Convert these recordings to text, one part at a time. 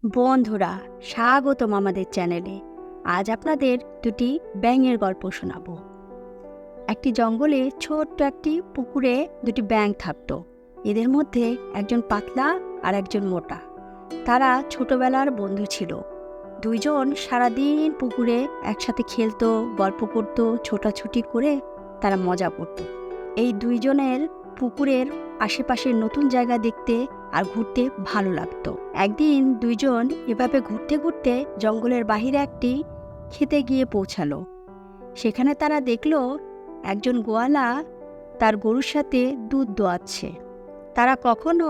বন্ধুরা, স্বাগতম আমাদের চ্যানেলে। আজ আপনাদের দুটি ব্যাঙের গল্প শোনাবো। একটি জঙ্গলে ছোট্ট একটি পুকুরে দুটি ব্যাঙ থাকতো। এদের মধ্যে একজন পাতলা আর একজন মোটা। তারা ছোটবেলার বন্ধু ছিল। দুইজন সারাদিন পুকুরে একসাথে খেলতো, গল্প করতো, ছোটাছুটি করে তারা মজা করত। এই দুইজনের পুকুরের আশেপাশের নতুন জায়গা দেখতে আর ঘুরতে ভালো লাগতো। একদিন দুইজন এভাবে ঘুরতে ঘুরতে জঙ্গলের বাহিরে একটি খেতে গিয়ে পৌঁছালো। সেখানে তারা দেখলো একজন গোয়ালা তার গরুর সাথে দুধ দোয়াচ্ছে। তারা কখনো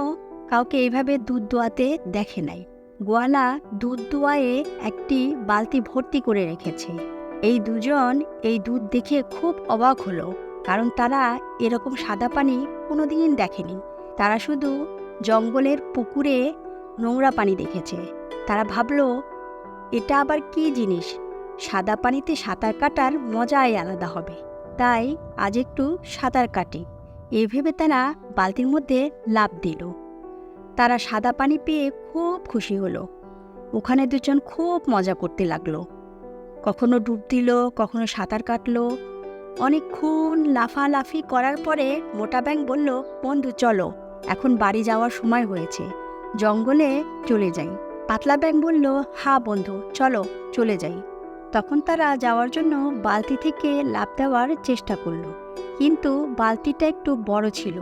কাউকে এইভাবে দুধ দোয়াতে দেখে নাই। গোয়ালা দুধ দোয়ায়ে একটি বালতি ভর্তি করে রেখেছে। এই দুজন এই দুধ দেখে খুব অবাক হলো, কারণ তারা এরকম সাদা পানি কোনোদিন দেখেনি। তারা শুধু জঙ্গলের পুকুরে নোংরা পানি দেখেছে। তারা ভাবলো, এটা আবার কী জিনিস, সাদা পানিতে সাঁতার কাটার মজাই আলাদা হবে। তাই আজ একটু সাঁতার কাটি, এই ভেবে তারা বালতির মধ্যে লাফ দিল। তারা সাদা পানি পেয়ে খুব খুশি হলো। ওখানে দুজন খুব মজা করতে লাগলো। কখনো ডুব দিল, কখনো সাঁতার কাটলো। অনেকক্ষণ লাফালাফি করার পরে মোটা ব্যাঙ বলল, বন্ধু চলো, এখন বাড়ি যাওয়ার সময় হয়েছে, জঙ্গলে চলে যাই। পাতলা ব্যাঙ বলল, হ্যাঁ বন্ধু, চলো চলে যাই। তখন তারা যাওয়ার জন্য বালতি থেকে লাফ দেওয়ার চেষ্টা করলো, কিন্তু বালতিটা একটু বড় ছিল।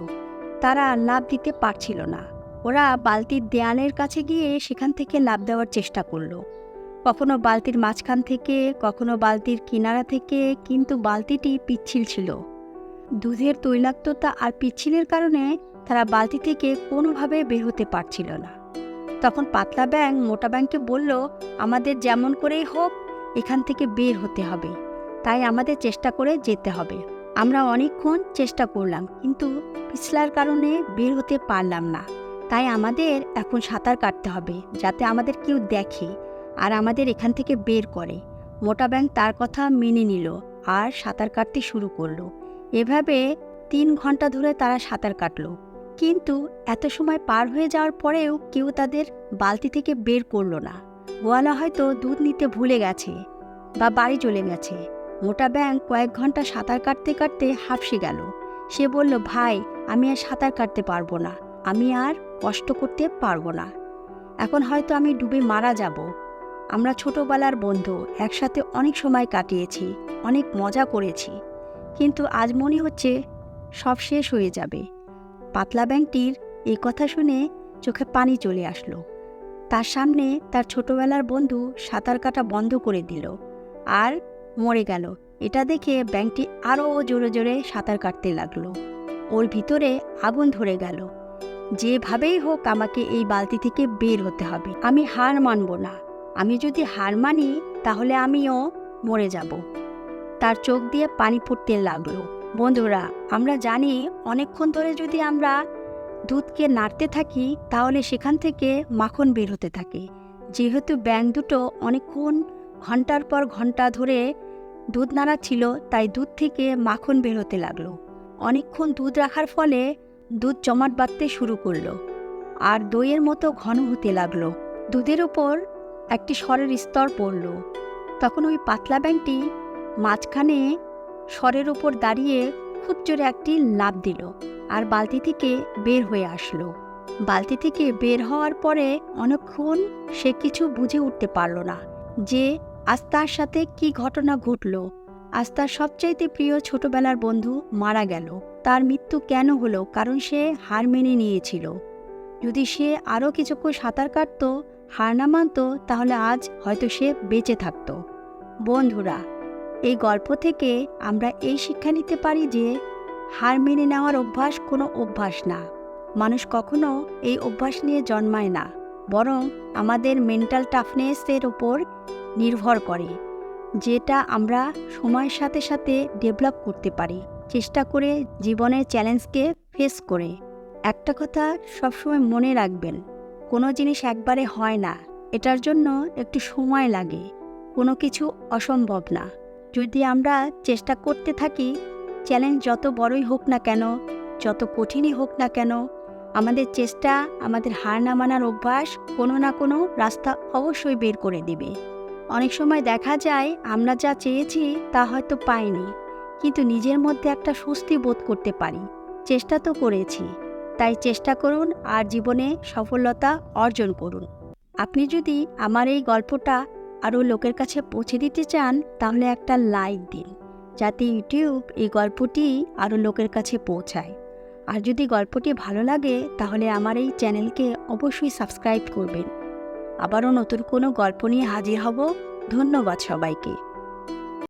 তারা লাফ দিতে পারছিল না। ওরা বালতির দেয়ালের কাছে গিয়ে সেখান থেকে লাফ দেওয়ার চেষ্টা করলো, কখনো বালতির মাঝখান থেকে, কখনো বালতির কিনারা থেকে, কিন্তু বালতিটি পিচ্ছিল ছিল। দুধের তৈলাক্ততা আর পিচ্ছিলের কারণে তারা বালতি থেকে কোনোভাবে বের হতে পারছিল না। তখন পাতলা ব্যাঙ মোটা ব্যাঙকে বলল, আমাদের যেমন করেই হোক এখান থেকে বের হতে হবে, তাই আমাদের চেষ্টা করে যেতে হবে। আমরা অনেকক্ষণ চেষ্টা করলাম, কিন্তু পিছলার কারণে বের হতে পারলাম না। তাই আমাদের এখন সাঁতার কাটতে হবে, যাতে আমাদের কেউ দেখে আর আমাদের এখান থেকে বের করে। মোটা ব্যাঙ তার কথা মেনে নিল আর সাঁতার কাটতে শুরু করলো। এভাবে 3 ঘন্টা ধরে তারা সাঁতার কাটলো, কিন্তু এত সময় পার হয়ে যাওয়ার পরেও কেউ তাদের বালতি থেকে বের করলো না। গোয়ালা হয়তো দুধ নিতে ভুলে গেছে বা বাড়ি চলে গেছে। মোটা ব্যাঙ কয়েক ঘন্টা সাঁতার কাটতে কাটতে হাঁফসে গেল। সে বলল, ভাই, আমি আর সাঁতার কাটতে পারবো না, আমি আর কষ্ট করতে পারবো না, এখন হয়তো আমি ডুবে মারা যাব। আমরা ছোটবেলার বন্ধু, একসাথে অনেক সময় কাটিয়েছি, অনেক মজা করেছি, কিন্তু আজ মনে হচ্ছে সব শেষ হয়ে যাবে। পাতলা ব্যাঙটির এই কথা শুনে চোখে পানি চলে আসলো। তার সামনে তার ছোটবেলার বন্ধু সাঁতার কাটা বন্ধ করে দিল আর মরে গেল। এটা দেখে ব্যাঙটি আরও জোরে জোরে সাঁতার কাটতে লাগলো। ওর ভিতরে আগুন ধরে গেল। যেভাবেই হোক আমাকে এই বালতি থেকে বের হতে হবে, আমি হার মানব না। আমি যদি হার মানি তাহলে আমিও মরে যাব। তার চোখ দিয়ে পানি পড়তে লাগলো। বন্ধুরা, আমরা জানি অনেকক্ষণ ধরে যদি আমরা দুধকে নাড়তে থাকি তাহলে সেখান থেকে মাখন বের হতে থাকে। যেহেতু ব্যাঙ দুটো অনেকক্ষণ ঘন্টার পর ঘন্টা ধরে দুধ নাড়াচ্ছিল, তাই দুধ থেকে মাখন বের হতে লাগলো। অনেকক্ষণ দুধ রাখার ফলে দুধ জমাট বাঁধতে শুরু করলো আর দইয়ের মতো ঘন হতে লাগলো। দুধের উপর একটি সরের স্তর পড়ল। তখন ওই পাতলা ব্যাঙটি মাঝখানে সরের উপর দাঁড়িয়ে খুব জোরে একটি লাফ দিল আর বালতি থেকে বের হয়ে আসলো। বালতি থেকে বের হওয়ার পরে অনেকক্ষণ সে কিছু বুঝে উঠতে পারল না যে আজ তার সাথে কি ঘটনা ঘটল। আজ তার সবচাইতে প্রিয় ছোটবেলার বন্ধু মারা গেল। তার মৃত্যু কেন হলো? কারণ সে হার মেনে নিয়েছিল। যদি সে আরও কিছুক্ষণ সাঁতার কাটত, হার না মানত, তাহলে আজ হয়তো সে বেঁচে থাকত। বন্ধুরা, এই গল্প থেকে আমরা এই শিক্ষা নিতে পারি যে হার মেনে নেওয়ার অভ্যাস কোনো অভ্যাস না। মানুষ কখনো এই অভ্যাস নিয়ে জন্মায় না, বরং আমাদের মেন্টাল টাফনেসের ওপর নির্ভর করে, যেটা আমরা সময়ের সাথে সাথে ডেভেলপ করতে পারি, চেষ্টা করে জীবনের চ্যালেঞ্জকে ফেস করে। একটা কথা সবসময় মনে রাখবেন, কোনো জিনিস একবারে হয় না, এটার জন্য একটু সময় লাগে। কোনো কিছু অসম্ভব না। যদি আমরা চেষ্টা করতে থাকি, চ্যালেঞ্জ যত বড়ই হোক না কেন, যত কঠিনই হোক না কেন, আমাদের চেষ্টা, আমাদের হার না মানার অভ্যাস কোনো না কোনো রাস্তা অবশ্যই বের করে দিবে। অনেক সময় দেখা যায় আমরা যা চেয়েছি তা হয়তো পাইনি, কিন্তু নিজের মধ্যে একটা স্বস্তি বোধ করতে পারি। চেষ্টা তো করেছি, তাই চেষ্টা করুন আর জীবনে সফলতা অর্জন করুন। আপনি যদি আমার এই গল্পটা আরও লোকের কাছে পৌঁছে দিতে চান, তাহলে একটা লাইক দিন, যাতে ইউটিউব এই গল্পটি আরও লোকের কাছে পৌঁছায়। আর যদি গল্পটি ভালো লাগে, তাহলে আমার এই চ্যানেলকে অবশ্যই সাবস্ক্রাইব করবেন। আবারও নতুন কোনো গল্প নিয়ে হাজির হব। ধন্যবাদ সবাইকে।